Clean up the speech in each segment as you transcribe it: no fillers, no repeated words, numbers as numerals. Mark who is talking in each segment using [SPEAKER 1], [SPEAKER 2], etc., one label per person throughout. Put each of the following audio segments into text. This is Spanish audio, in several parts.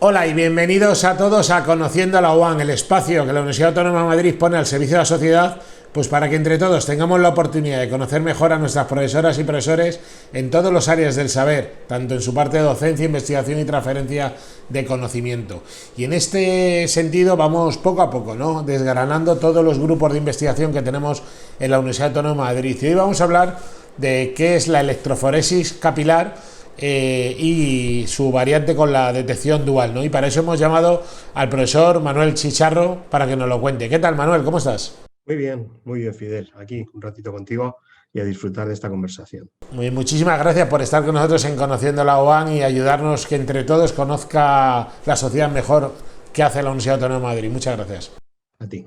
[SPEAKER 1] Hola y bienvenidos a todos a Conociendo la UAM, el espacio que la Universidad Autónoma de Madrid pone al servicio de la sociedad, pues para que entre todos tengamos la oportunidad de conocer mejor a nuestras profesoras y profesores en todas las áreas del saber, tanto en su parte de docencia, investigación y transferencia de conocimiento. Y en este sentido vamos poco a poco, ¿no?, desgranando todos los grupos de investigación que tenemos en la Universidad Autónoma de Madrid. Y hoy vamos a hablar de qué es la electroforesis capilar y su variante con la detección dual, ¿no? Y para eso hemos llamado al profesor Manuel Chicharro para que nos lo cuente. ¿Qué tal, Manuel? ¿Cómo estás?
[SPEAKER 2] Muy bien, Fidel. Aquí un ratito contigo y a disfrutar de esta conversación.
[SPEAKER 1] Muy, muchísimas gracias por estar con nosotros en Conociendo la UAM y ayudarnos que entre todos conozca la sociedad mejor que hace la Universidad Autónoma de Madrid. Muchas gracias.
[SPEAKER 2] A ti.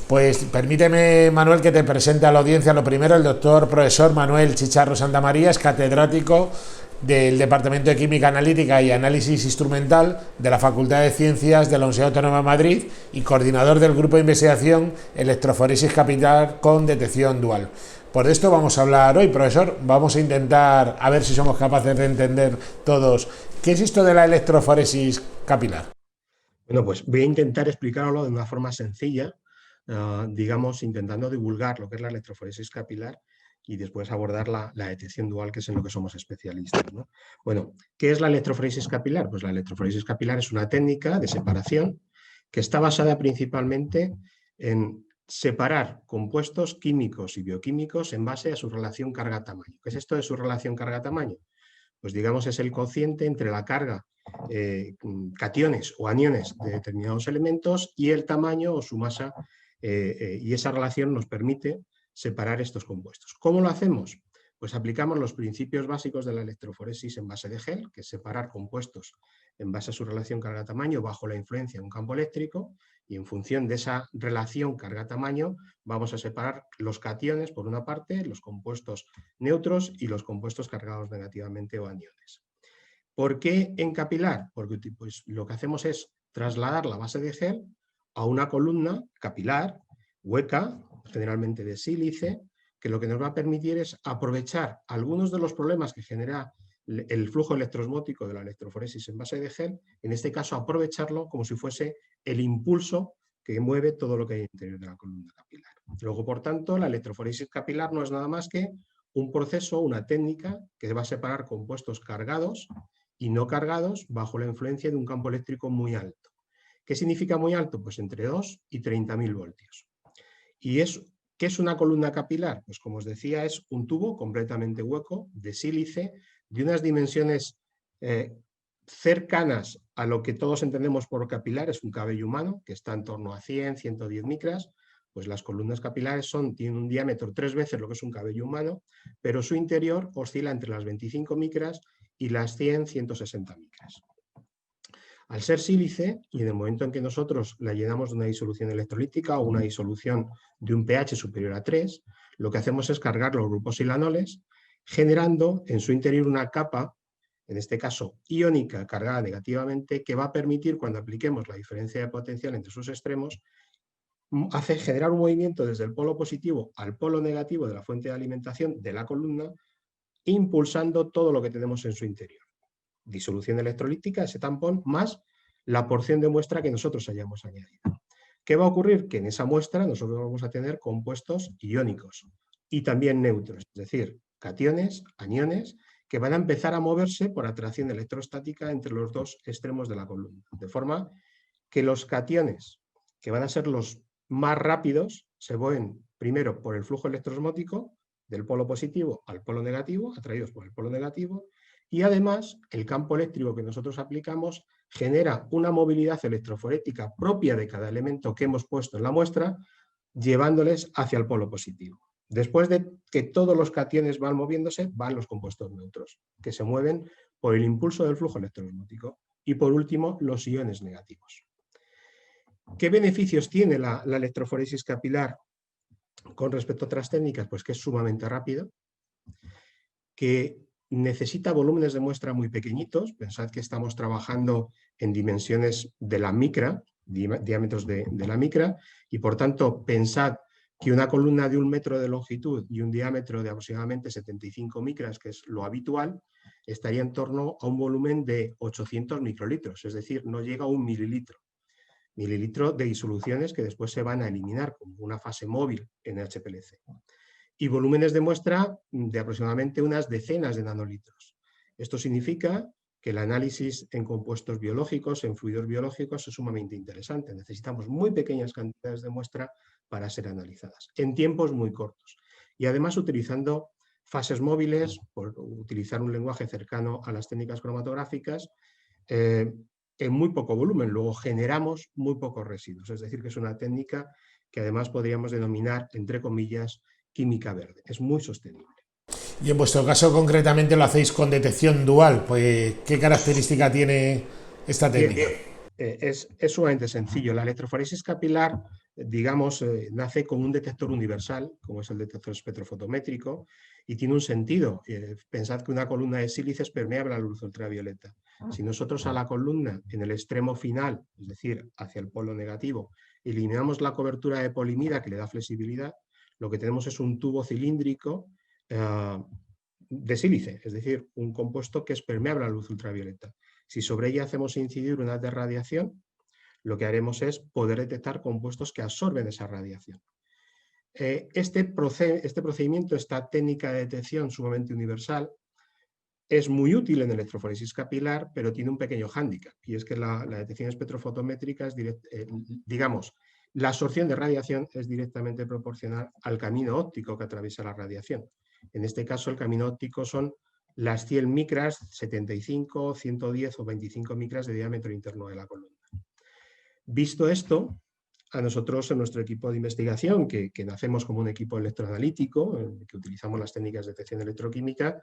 [SPEAKER 1] Pues permíteme, Manuel, que te presente a la audiencia. Lo primero, el doctor profesor Manuel Chicharro Santamaría es catedrático del Departamento de Química Analítica y Análisis Instrumental de la Facultad de Ciencias de la Universidad Autónoma de Madrid y coordinador del Grupo de Investigación Electroforesis Capilar con Detección Dual. Por esto vamos a hablar hoy, profesor. Vamos a intentar a ver si somos capaces de entender todos qué es esto de la electroforesis capilar.
[SPEAKER 2] Bueno, pues voy a intentar explicarlo de una forma sencilla, digamos, intentando divulgar lo que es la electroforesis capilar y después abordar la detección dual, que es en lo que somos especialistas, ¿no? Bueno, ¿qué es la electroforesis capilar? Pues la electroforesis capilar es una técnica de separación que está basada principalmente en separar compuestos químicos y bioquímicos en base a su relación carga-tamaño. ¿Qué es esto de su relación carga-tamaño? Pues digamos es el cociente entre la carga cationes o aniones de determinados elementos y el tamaño o su masa, y esa relación nos permite separar estos compuestos. ¿Cómo lo hacemos? Pues aplicamos los principios básicos de la electroforesis en base de Hell, que es separar compuestos en base a su relación carga-tamaño bajo la influencia de un campo eléctrico, y en función de esa relación carga-tamaño vamos a separar los cationes por una parte, los compuestos neutros y los compuestos cargados negativamente o aniones. ¿Por qué en capilar? Porque pues, lo que hacemos es trasladar la base de Hell a una columna capilar, hueca, generalmente de sílice, que lo que nos va a permitir es aprovechar algunos de los problemas que genera el flujo electroosmótico de la electroforesis en base de Hell, en este caso aprovecharlo como si fuese el impulso que mueve todo lo que hay en el interior de la columna capilar. Luego, por tanto, la electroforesis capilar no es nada más que un proceso, una técnica que va a separar compuestos cargados y no cargados bajo la influencia de un campo eléctrico muy alto. ¿Qué significa muy alto? Pues entre 2 y 30.000 voltios. ¿Y qué es una columna capilar? Pues como os decía, es un tubo completamente hueco de sílice de unas dimensiones cercanas a lo que todos entendemos por capilar, es un cabello humano que está en torno a 100, 110 micras. Pues las columnas capilares tienen un diámetro 3 veces lo que es un cabello humano, pero su interior oscila entre las 25 micras y las 100, 160 micras. Al ser sílice, y en el momento en que nosotros la llenamos de una disolución electrolítica o una disolución de un pH superior a 3, lo que hacemos es cargar los grupos silanoles, generando en su interior una capa, en este caso iónica, cargada negativamente, que va a permitir, cuando apliquemos la diferencia de potencial entre sus extremos, generar un movimiento desde el polo positivo al polo negativo de la fuente de alimentación de la columna, impulsando todo lo que tenemos en su interior. Disolución electrolítica, ese tampón, más la porción de muestra que nosotros hayamos añadido. ¿Qué va a ocurrir? Que en esa muestra nosotros vamos a tener compuestos iónicos y también neutros, es decir, cationes, aniones, que van a empezar a moverse por atracción electrostática entre los dos extremos de la columna. De forma que los cationes, que van a ser los más rápidos, se mueven primero por el flujo electroosmótico del polo positivo al polo negativo, atraídos por el polo negativo, y además el campo eléctrico que nosotros aplicamos genera una movilidad electroforética propia de cada elemento que hemos puesto en la muestra, llevándoles hacia el polo positivo. Después de que todos los cationes van moviéndose, van los compuestos neutros, que se mueven por el impulso del flujo electroosmótico. Y por último, los iones negativos. ¿Qué beneficios tiene la electroforesis capilar con respecto a otras técnicas? Pues que es sumamente rápido, que necesita volúmenes de muestra muy pequeñitos. Pensad que estamos trabajando en dimensiones de la micra, diámetros de la micra, y por tanto pensad que una columna de 1 metro de longitud y un diámetro de aproximadamente 75 micras, que es lo habitual, estaría en torno a un volumen de 800 microlitros, es decir, no llega a un mililitro de disoluciones que después se van a eliminar como una fase móvil en HPLC. Y volúmenes de muestra de aproximadamente unas decenas de nanolitros. Esto significa que el análisis en compuestos biológicos, en fluidos biológicos, es sumamente interesante. Necesitamos muy pequeñas cantidades de muestra para ser analizadas, en tiempos muy cortos. Y además utilizando fases móviles, por utilizar un lenguaje cercano a las técnicas cromatográficas, en muy poco volumen. Luego generamos muy pocos residuos. Es decir, que es una técnica que además podríamos denominar, entre comillas, química verde. Es muy sostenible.
[SPEAKER 1] Y en vuestro caso concretamente lo hacéis con detección dual. Pues, ¿qué característica tiene esta técnica?
[SPEAKER 2] Es sumamente sencillo. La electroforesis capilar, digamos, nace con un detector universal, como es el detector espectrofotométrico, y tiene un sentido. Pensad que una columna de sílice es permeable a la luz ultravioleta. Si nosotros a la columna, en el extremo final, es decir, hacia el polo negativo, eliminamos la cobertura de polimida que le da flexibilidad, lo que tenemos es un tubo cilíndrico de sílice, es decir, un compuesto que es permeable a la luz ultravioleta. Si sobre ella hacemos incidir una de radiación, lo que haremos es poder detectar compuestos que absorben esa radiación. Este procedimiento, esta técnica de detección sumamente universal, es muy útil en electroforesis capilar, pero tiene un pequeño hándicap, y es que la detección espectrofotométrica es digamos, la absorción de radiación es directamente proporcional al camino óptico que atraviesa la radiación. En este caso, el camino óptico son las 100 micras, 75, 110 o 25 micras de diámetro interno de la columna. Visto esto, a nosotros en nuestro equipo de investigación, que nacemos como un equipo electroanalítico, que utilizamos las técnicas de detección electroquímica,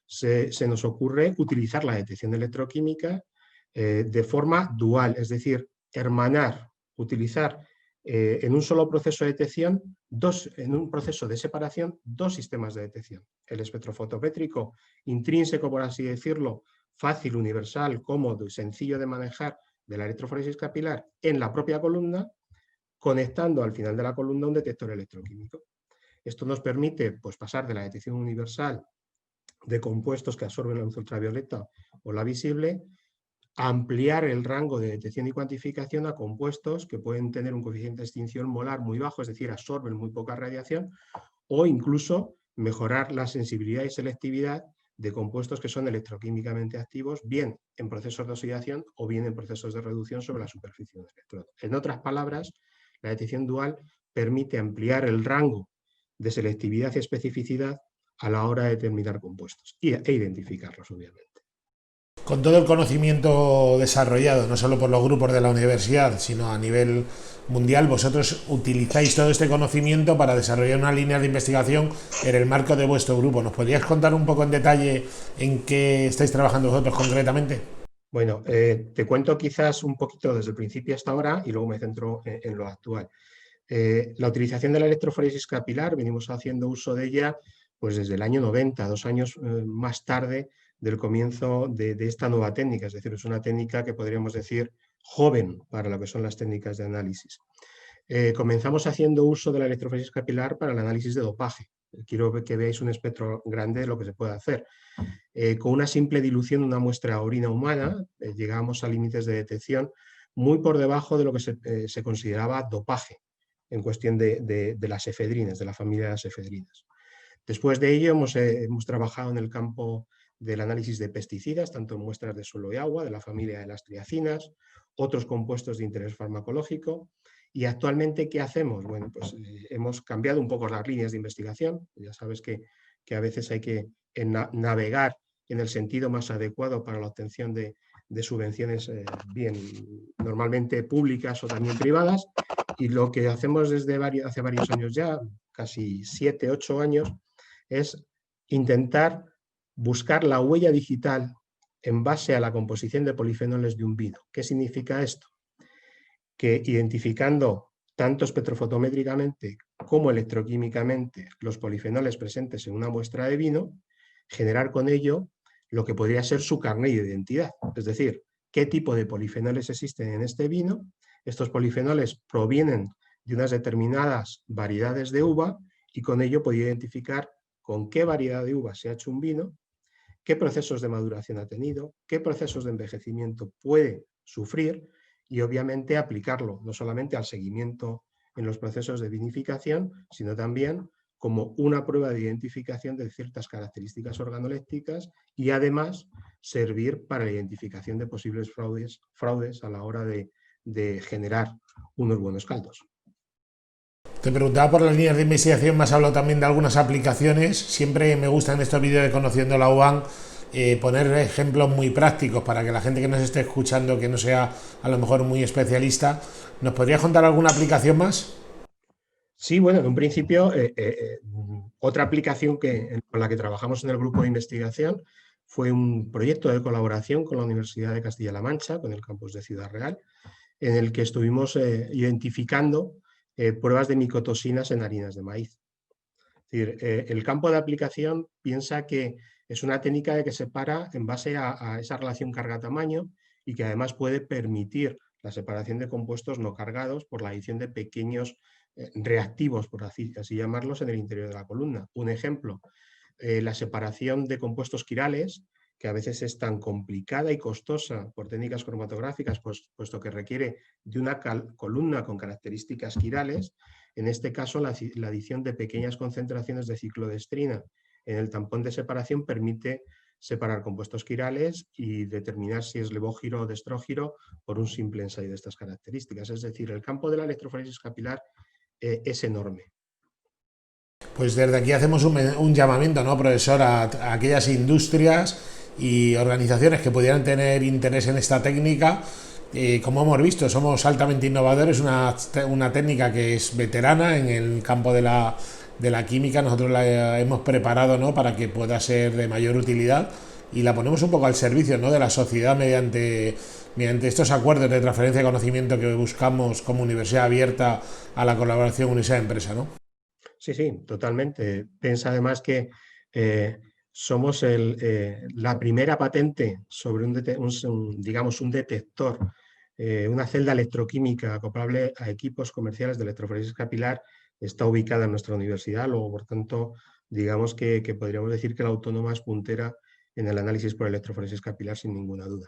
[SPEAKER 2] se nos ocurre utilizar la detección electroquímica de forma dual, es decir, hermanar, utilizar en un solo proceso de detección, en un proceso de separación, dos sistemas de detección. El espectrofotométrico intrínseco, por así decirlo, fácil, universal, cómodo y sencillo de manejar de la electroforesis capilar en la propia columna, conectando al final de la columna un detector electroquímico. Esto nos permite pues, pasar de la detección universal de compuestos que absorben la luz ultravioleta o la visible, ampliar el rango de detección y cuantificación a compuestos que pueden tener un coeficiente de extinción molar muy bajo, es decir, absorben muy poca radiación, o incluso mejorar la sensibilidad y selectividad de compuestos que son electroquímicamente activos, bien en procesos de oxidación o bien en procesos de reducción sobre la superficie del electrodo. En otras palabras, la detección dual permite ampliar el rango de selectividad y especificidad a la hora de determinar compuestos e identificarlos, obviamente.
[SPEAKER 1] Con todo el conocimiento desarrollado, no solo por los grupos de la universidad, sino a nivel mundial, vosotros utilizáis todo este conocimiento para desarrollar una línea de investigación en el marco de vuestro grupo. ¿Nos podrías contar un poco en detalle en qué estáis trabajando vosotros concretamente?
[SPEAKER 2] Bueno, te cuento quizás un poquito desde el principio hasta ahora y luego me centro en lo actual. La utilización de la electroforesis capilar, venimos haciendo uso de ella pues desde el año 90, 2 años más tarde del comienzo de esta nueva técnica, es decir, es una técnica que podríamos decir joven para lo que son las técnicas de análisis. Comenzamos haciendo uso de la electroforesis capilar para el análisis de dopaje. Quiero que veáis un espectro grande de lo que se puede hacer. Con una simple dilución de una muestra orina humana, llegamos a límites de detección muy por debajo de lo que se consideraba dopaje en cuestión de las efedrinas, de la familia de las efedrinas. Después de ello hemos trabajado en el campo del análisis de pesticidas, tanto en muestras de suelo y agua, de la familia de las triacinas, otros compuestos de interés farmacológico. Y actualmente, ¿qué hacemos? Bueno, pues hemos cambiado un poco las líneas de investigación. Ya sabes que a veces hay que navegar en el sentido más adecuado para la obtención de subvenciones bien normalmente públicas o también privadas, y lo que hacemos desde hace varios años ya, casi 7, 8 años, es intentar buscar la huella digital en base a la composición de polifenoles de un vino. ¿Qué significa esto? Que identificando tanto espectrofotométricamente como electroquímicamente los polifenoles presentes en una muestra de vino, generar con ello lo que podría ser su carnet de identidad, es decir, qué tipo de polifenoles existen en este vino. Estos polifenoles provienen de unas determinadas variedades de uva y con ello podría identificar con qué variedad de uva se ha hecho un vino qué procesos de maduración ha tenido, qué procesos de envejecimiento puede sufrir y obviamente aplicarlo no solamente al seguimiento en los procesos de vinificación, sino también como una prueba de identificación de ciertas características organolépticas y además servir para la identificación de posibles fraudes a la hora de generar unos buenos caldos.
[SPEAKER 1] Te preguntaba por las líneas de investigación, me has hablado también de algunas aplicaciones. Siempre me gusta en estos vídeos de Conociendo la UAN poner ejemplos muy prácticos para que la gente que nos esté escuchando, que no sea a lo mejor muy especialista, ¿nos podrías contar alguna aplicación más?
[SPEAKER 2] Sí, bueno, en un principio, otra aplicación con la que trabajamos en el grupo de investigación fue un proyecto de colaboración con la Universidad de Castilla-La Mancha, con el campus de Ciudad Real, en el que estuvimos identificando pruebas de micotoxinas en harinas de maíz. Es decir, el campo de aplicación piensa que es una técnica de que separa en base a esa relación carga-tamaño y que además puede permitir la separación de compuestos no cargados por la adición de pequeños reactivos, por así llamarlos, en el interior de la columna. Un ejemplo, la separación de compuestos quirales, que a veces es tan complicada y costosa por técnicas cromatográficas, puesto que requiere de una columna con características quirales. En este caso, la adición de pequeñas concentraciones de ciclodestrina en el tampón de separación permite separar compuestos quirales y determinar si es levógiro o destrógiro por un simple ensayo de estas características. Es decir, el campo de la electroforesis capilar es enorme.
[SPEAKER 1] Pues desde aquí hacemos un llamamiento, ¿no, profesor, a aquellas industrias y organizaciones que pudieran tener interés en esta técnica. Como hemos visto, somos altamente innovadores, una técnica que es veterana en el campo de la química. Nosotros la hemos preparado, ¿no?, para que pueda ser de mayor utilidad y la ponemos un poco al servicio, ¿no?, de la sociedad mediante estos acuerdos de transferencia de conocimiento que buscamos como universidad abierta a la colaboración universidad-empresa, ¿no?
[SPEAKER 2] Sí, sí, totalmente. Piensa además que somos la primera patente sobre digamos, un detector, una celda electroquímica acoplable a equipos comerciales de electroforesis capilar, está ubicada en nuestra universidad. Luego, por tanto, digamos que podríamos decir que la Autónoma es puntera en el análisis por electroforesis capilar sin ninguna duda.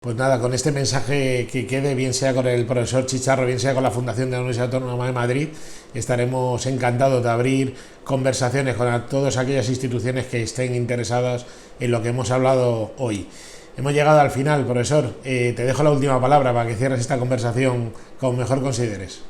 [SPEAKER 1] Pues nada, con este mensaje que quede, bien sea con el profesor Chicharro, bien sea con la Fundación de la Universidad Autónoma de Madrid, estaremos encantados de abrir conversaciones con todas aquellas instituciones que estén interesadas en lo que hemos hablado hoy. Hemos llegado al final, profesor. Te dejo la última palabra para que cierres esta conversación como mejor consideres.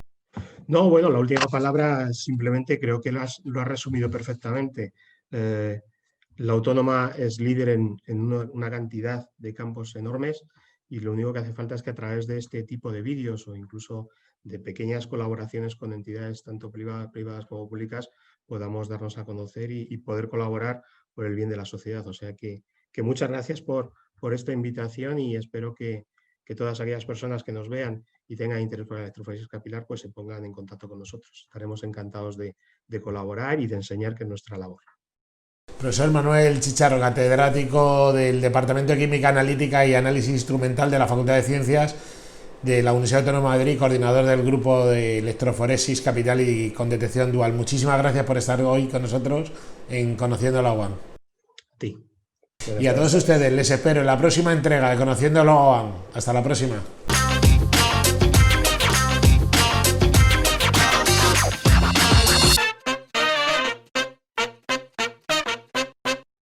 [SPEAKER 2] No, bueno, la última palabra simplemente creo que lo has resumido perfectamente. La Autónoma es líder en una cantidad de campos enormes y lo único que hace falta es que a través de este tipo de vídeos o incluso de pequeñas colaboraciones con entidades tanto privadas como públicas podamos darnos a conocer y poder colaborar por el bien de la sociedad. O sea que muchas gracias por esta invitación y espero que todas aquellas personas que nos vean y tengan interés por la electroforesis capilar pues se pongan en contacto con nosotros. Estaremos encantados de colaborar y de enseñar, que es nuestra labor.
[SPEAKER 1] Profesor Manuel Chicharro, catedrático del Departamento de Química Analítica y Análisis Instrumental de la Facultad de Ciencias de la Universidad Autónoma de Madrid, coordinador del grupo de electroforesis capital y con detección dual. Muchísimas gracias por estar hoy con nosotros en Conociendo la UAM.
[SPEAKER 2] A ti.
[SPEAKER 1] Y a todos ustedes les espero en la próxima entrega de Conociendo la UAM. Hasta la próxima.